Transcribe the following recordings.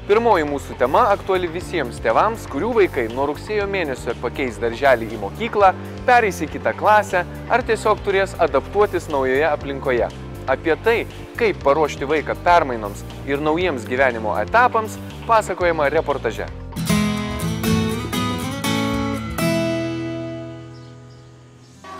Pirmoji mūsų tema aktuali visiems tėvams, kurių vaikai nuo rugsėjo mėnesio pakeis darželį į mokyklą, pereis į kitą klasę ar tiesiog turės adaptuotis naujoje aplinkoje. Apie tai, kaip paruošti vaiką permainoms ir naujiems gyvenimo etapams, pasakojama reportaže.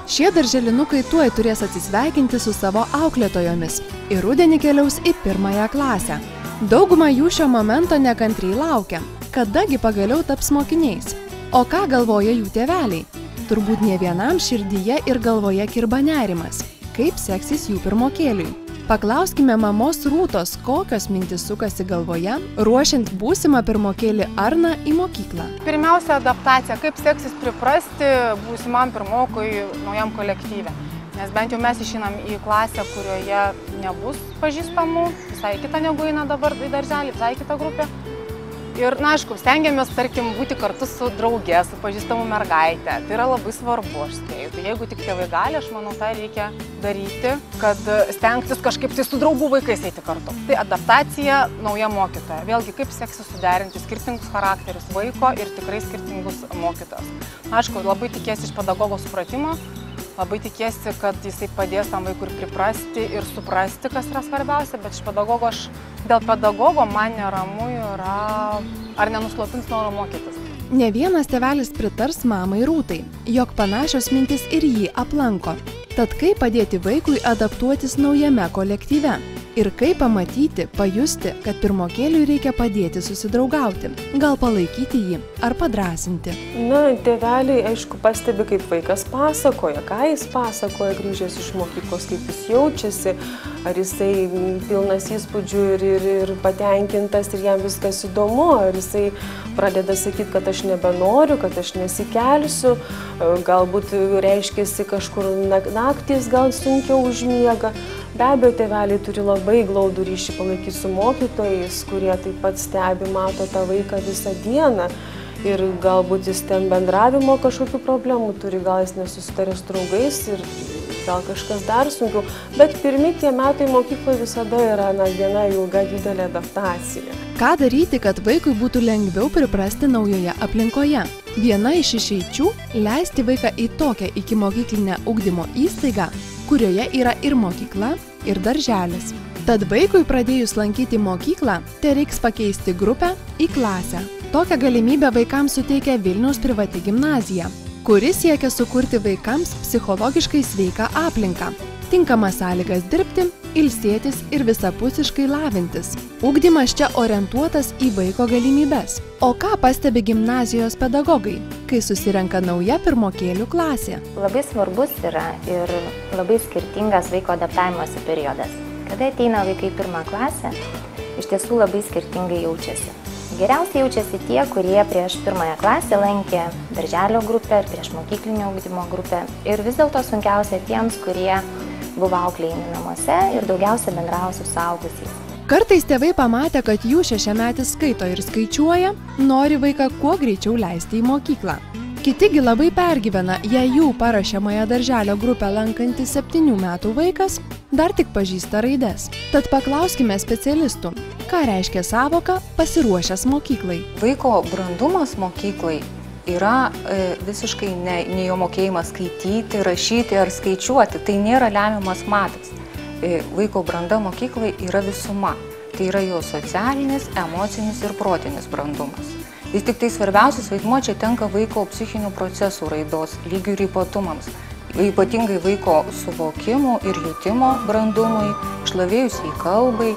Šie darželinukai tuoj turės atsisveikinti su savo auklėtojomis ir rudenį keliaus į 1. klasę. Dauguma jų šio momento nekantriai laukia, kadagi pagaliau taps mokiniais. O ką galvoja jų tėveliai? Turbūt ne vienam širdyje ir galvoje kirba nerimas. Kaip seksis jų pirmokėliui? Paklauskime mamos Rūtos, kokios mintis sukasi galvoje, ruošiant būsimą pirmokėlį Arną į mokyklą. Pirmiausia, adaptacija, kaip seksis priprasti būsimam pirmokui naujam kolektyve. Nes bent jau mes išeinam į klasę, kurioje nebus pažįstamų, visai kita negu eina dabar į darželį, visai kita grupė. Ir, na, aišku, stengiamės, tarkim, būti kartu su drauge, su pažįstamu mergaitė. Tai yra labai svarbu, aš spėju. Tai jeigu tik tėvai gali, aš manau, tai reikia daryti, kad stengtis kažkaip tai su draugų vaikais eiti kartu. Tai adaptacija, nauja mokytoja. Vėlgi, kaip seksis suderinti skirtingus charakterius vaiko ir tikrai skirtingus mokytojus. Aišku, labai tikiesi iš pedagogo supratimo. Labai tikiesi, kad jisai padės tam vaikui ir priprasti ir suprasti, kas yra svarbiausia, bet dėl pedagogo man neramu yra, ar nenuslopins noro mokytis. Ne vienas tėvelis pritars mamai Rūtai, jog panašios mintis ir jį aplanko. Tad kaip padėti vaikui adaptuotis naujame kolektyve? Ir kaip pamatyti, pajusti, kad pirmokėliui reikia padėti susidraugauti, gal palaikyti jį ar padrąsinti. Na, tėveliai, aišku, pastebi, kaip vaikas pasakoja, ką jis pasakoja grįžęs iš mokyklos, kaip jis jaučiasi, ar jisai pilnas įspūdžių ir patenkintas ir jam viskas įdomu, ar jisai pradeda sakyti, kad aš nebenoriu, kad aš nesikelsiu, galbūt reiškiasi kažkur naktys, gal sunkiau užmiega. Be abejo, tėveliai turi labai glaudų ryšį palaikyti su mokytojais, kurie taip pat stebi, mato tą vaiką visą dieną. Ir galbūt jis ten bendravimo kažkokių problemų turi, gal jis nesusitarė su draugais ir gal kažkas dar sunkiau. Bet pirmi tie metai mokykloje visada yra viena ilga didelė adaptacija. Ką daryti, kad vaikui būtų lengviau priprasti naujoje aplinkoje? Viena iš išeičių – leisti vaiką į tokią ikimokyklinę ugdymo įstaigą, kurioje yra ir mokykla, ir darželis. Tad vaikui pradėjus lankyti mokyklą, tereiks pakeisti grupę į klasę. Tokią galimybę vaikams suteikia Vilniaus privati gimnazija, kuri siekia sukurti vaikams psichologiškai sveiką aplinką, tinkamas sąlygas dirbti, ilsėtis ir visapusiškai lavintis. Ugdymas čia orientuotas į vaiko galimybes. O ką pastebi gimnazijos pedagogai, kai susirenka nauja pirmokėlių klasė? Labai svarbus yra ir labai skirtingas vaiko adaptavimosi periodas. Kada ateina vaikai į 1. klasę, iš tiesų labai skirtingai jaučiasi. Geriausiai jaučiasi tie, kurie prieš 1. klasę lankė darželio grupę ir prieš mokyklinio ugdymo grupę. Ir vis dėlto sunkiausia tiems, kurie buvo auklėjami namuose ir daugiausia bendravo su suaugusiais. Kartais tėvai pamatę, kad jų 6-metis skaito ir skaičiuoja, nori vaiką kuo greičiau leisti į mokyklą. Kitigi labai pergyvena, jei jų parašomąją darželio grupę lankantis 7 metų vaikas dar tik pažįsta raides. Tad paklauskime specialistų, ką reiškia sąvoka pasiruošęs mokyklai. Vaiko brandumas mokyklai yra visiškai ne jo mokėjimas skaityti, rašyti ar skaičiuoti. Tai nėra lemiamas matas. Vaiko branda mokyklai yra visuma. Tai yra jo socialinis, emocinis ir protinis brandumas. Vis tik tai svarbiausias vaidmuo čia tenka vaiko psichinių procesų raidos lygių ir ypatumams. Ypatingai vaiko suvokimų ir jutimo brandumui, išlavėjusiai kalbai,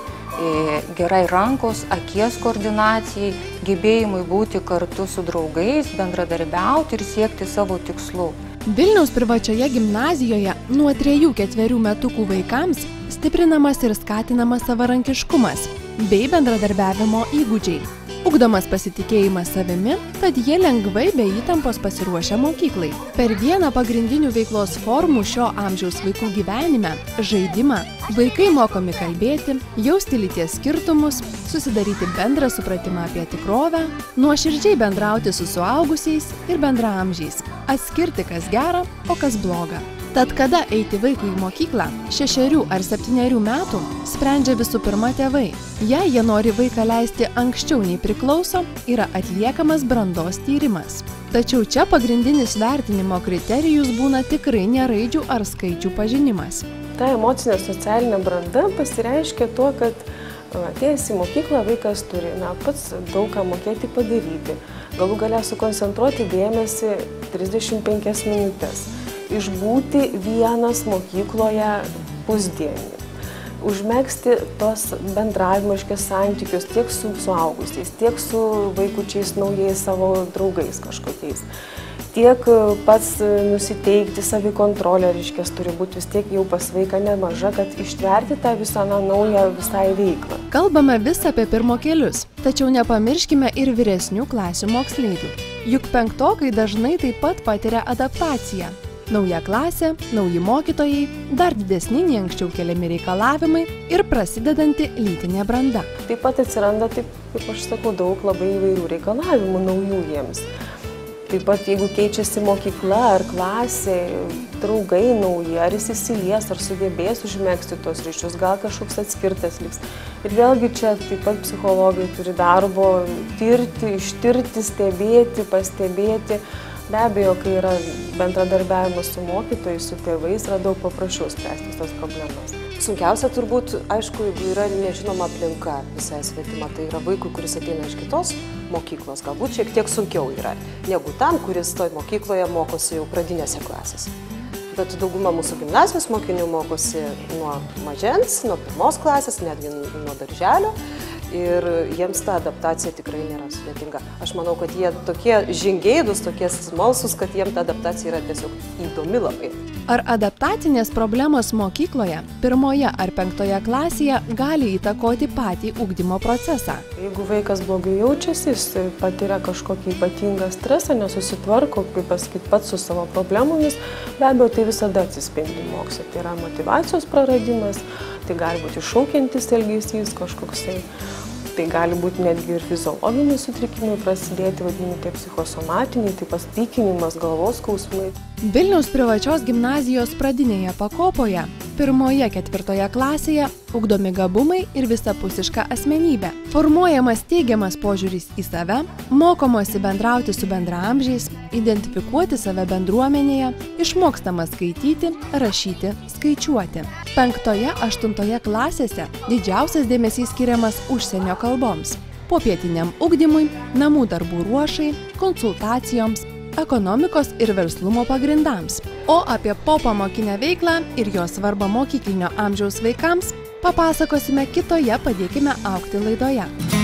gerai rankos, akies koordinacijai, gebėjimui būti kartu su draugais, bendradarbiauti ir siekti savo tikslų. Vilniaus privačioje gimnazijoje nuo 3–4 metukų vaikams stiprinamas ir skatinamas savarankiškumas bei bendradarbiavimo įgūdžiai. Ugdomas pasitikėjimas savimi, tad jie lengvai be įtampos pasiruošia mokyklai. Per vieną pagrindinių veiklos formų šio amžiaus vaikų gyvenime – žaidimą – vaikai mokomi kalbėti, jausti lyties skirtumus, susidaryti bendrą supratimą apie tikrovę, nuoširdžiai bendrauti su suaugusiais ir bendraamžiais, atskirti kas gera, o kas bloga. Tad kada eiti vaikui į mokyklą, 6 ar 7 metų, sprendžia visų pirma tėvai. Jei jie nori vaiką leisti anksčiau nei priklauso, yra atliekamas brandos tyrimas. Tačiau čia pagrindinis vertinimo kriterijus būna tikrai ne raidžių ar skaičių pažinimas. Ta emocinė socialinė branda pasireiškia tuo, kad atėjęs į mokyklą vaikas turi pats daug ką mokėti padaryti, galų galia sukoncentruoti dėmesį 35 minutės. Išbūti vienas mokykloje pusdienį, užmegzti tos bendravimiškės santykius tiek su suaugusiais, tiek su vaikučiais naujais savo draugais kažkokiais, tiek pats nusiteikti, savikontrolė, turi būti vis tiek jau pas vaiką nemaža, kad ištverti tą visą naują visai veiklą. Kalbame vis apie pirmokėlius, tačiau nepamirškime ir vyresnių klasių moksleivių. Juk penktokai dažnai taip pat patiria adaptaciją. Nauja klasė, nauji mokytojai, dar didesni nei anksčiau keliami reikalavimai ir prasidedanti lytinė branda. Taip pat atsiranda, kaip aš sakau, daug labai įvairių reikalavimų naujų jiems. Taip pat jeigu keičiasi mokykla ar klasė, draugai nauji, ar jis įsilies, ar sugebės užmegzti tos ryšius, gal kažkoks atskirtas liks. Ir vėlgi čia taip pat psichologai turi darbo tirti, ištirti, stebėti, pastebėti. Be abejo, kai yra bendradarbiavimas su mokytojais, su tėvais, yra daug paprasčiau spręsti tas problemas. Sunkiausia turbūt, aišku, jeigu yra nežinoma aplinka visai svetima, tai yra vaikui, kuris ateina iš kitos mokyklos, galbūt šiek tiek sunkiau yra, negu tam, kuris toj mokykloje mokosi jau pradinėse klasėse. Bet dauguma mūsų gimnazijos mokinių mokosi nuo mažens, nuo 1 klasės, netgi nuo darželio. Ir jiems ta adaptacija tikrai nėra sudėtinga. Aš manau, kad jie tokie žingeidūs, tokie smalsūs, kad jiems ta adaptacija yra tiesiog įdomi labai. Ar adaptacinės problemos mokykloje, 1 ar 5 klasėje gali įtakoti patį ugdymo procesą? Jeigu vaikas blogai jaučiasi, jis patiria kažkokį ypatingą stresą, nesusitvarko, kaip pasakyti, pats su savo problemomis, be abejo, tai visada atsispindi moksle. Tai yra motyvacijos praradimas, tai gali būti iššaukiantis elgesys kažkoksai. Tai gali būti netgi ir fiziologiniai sutrikimai prasidėti, vadinami tie psichosomatiniai, taip pat pykinimas, galvos skausmai. Vilniaus privačios gimnazijos pradinėje pakopoje, 1-4 klasėje ugdomi gabumai ir visapusiška asmenybė. Formuojamas teigiamas požiūris į save, mokomosi bendrauti su bendraamžiais, identifikuoti save bendruomenėje, išmokstama skaityti, rašyti, skaičiuoti. 5-8 klasėse didžiausias dėmesys skiriamas užsienio kalboms, popietiniam ugdymui, namų darbų ruošai, konsultacijoms, ekonomikos ir verslumo pagrindams. O apie popamokinę veiklą ir jos svarbą mokyklinio amžiaus vaikams papasakosime kitoje Padėkime augti laidoje.